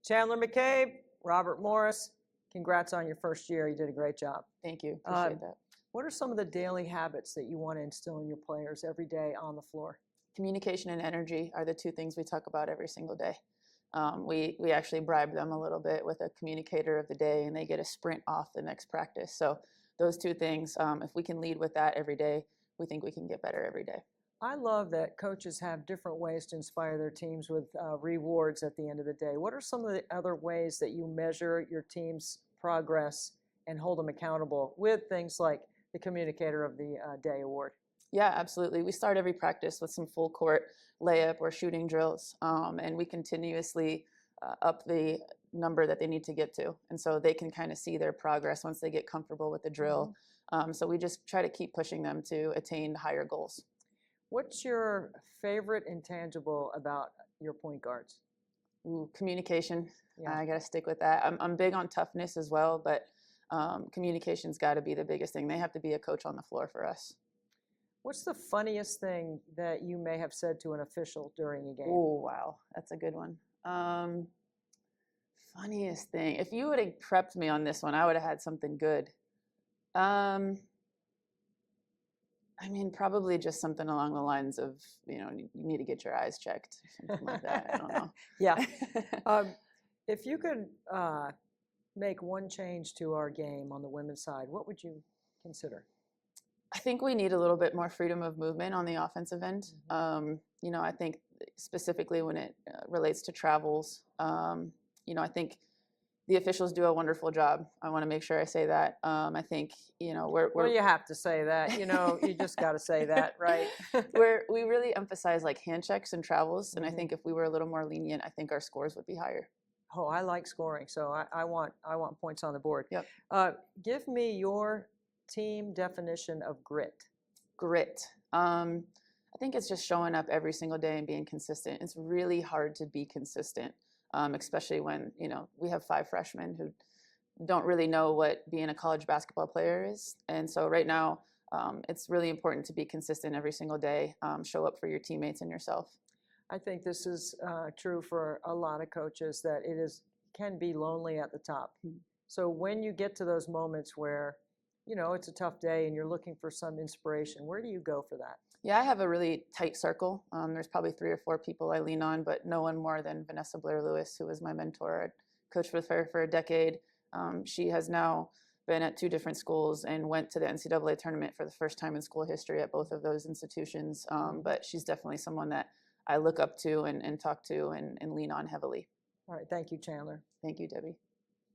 Chandler McCabe, Robert Morris, congrats on your first year. You did a great job. Thank you. Appreciate that. What are some of the daily habits that you want to instill in your players every day on the floor? Communication and energy are the two things we talk about every single day. We actually bribe them a little bit with a communicator of the day, and they get a sprint off the next practice. So those two things, if we can lead with that every day, we think we can get better every day. I love that coaches have different ways to inspire their teams with rewards at the end of the day. What are some of the other ways that you measure your team's progress and hold them accountable with things like the Communicator of the Day award? Yeah, absolutely. We start every practice with some full court layup or shooting drills, and we continuously up the number that they need to get to. And so they can kind of see their progress once they get comfortable with the drill. So we just try to keep pushing them to attain higher goals. What's your favorite intangible about your point guards? Ooh, communication. Yeah. I got to stick with that. I'm big on toughness as well, but communication's got to be the biggest thing. They have to be a coach on the floor for us. What's the funniest thing that you may have said to an official during a game? Oh, wow. That's a good one. Funniest thing. If you would have prepped me on this one, I would have had something good. I mean, probably just something along the lines of, you need to get your eyes checked, something like that. I don't know. Yeah. If you could make one change to our game on the women's side, what would you consider? I think we need a little bit more freedom of movement on the offensive end. I think specifically when it relates to travels, I think the officials do a wonderful job. I want to make sure I say that. I think, we're well, you have to say that, you just got to say that, right? we really emphasize like hand checks and travels. And I think if we were a little more lenient, I think our scores would be higher. Oh, I like scoring. So I want points on the board. Yep. Give me your team definition of grit. Grit. I think it's just showing up every single day and being consistent. It's really hard to be consistent, especially when, we have 5 freshmen who don't really know what being a college basketball player is. And so right now, it's really important to be consistent every single day, show up for your teammates and yourself. I think this is true for a lot of coaches, that can be lonely at the top. So when you get to those moments where, it's a tough day and you're looking for some inspiration, where do you go for that? Yeah, I have a really tight circle. There's probably 3 or 4 people I lean on, but no one more than Vanessa Blair-Lewis, who was my mentor. I coached with her for a decade. She has now been at 2 different schools and went to the NCAA tournament for the first time in school history at both of those institutions. But she's definitely someone that I look up to and talk to and lean on heavily. All right. Thank you, Chandler. Thank you, Debbie.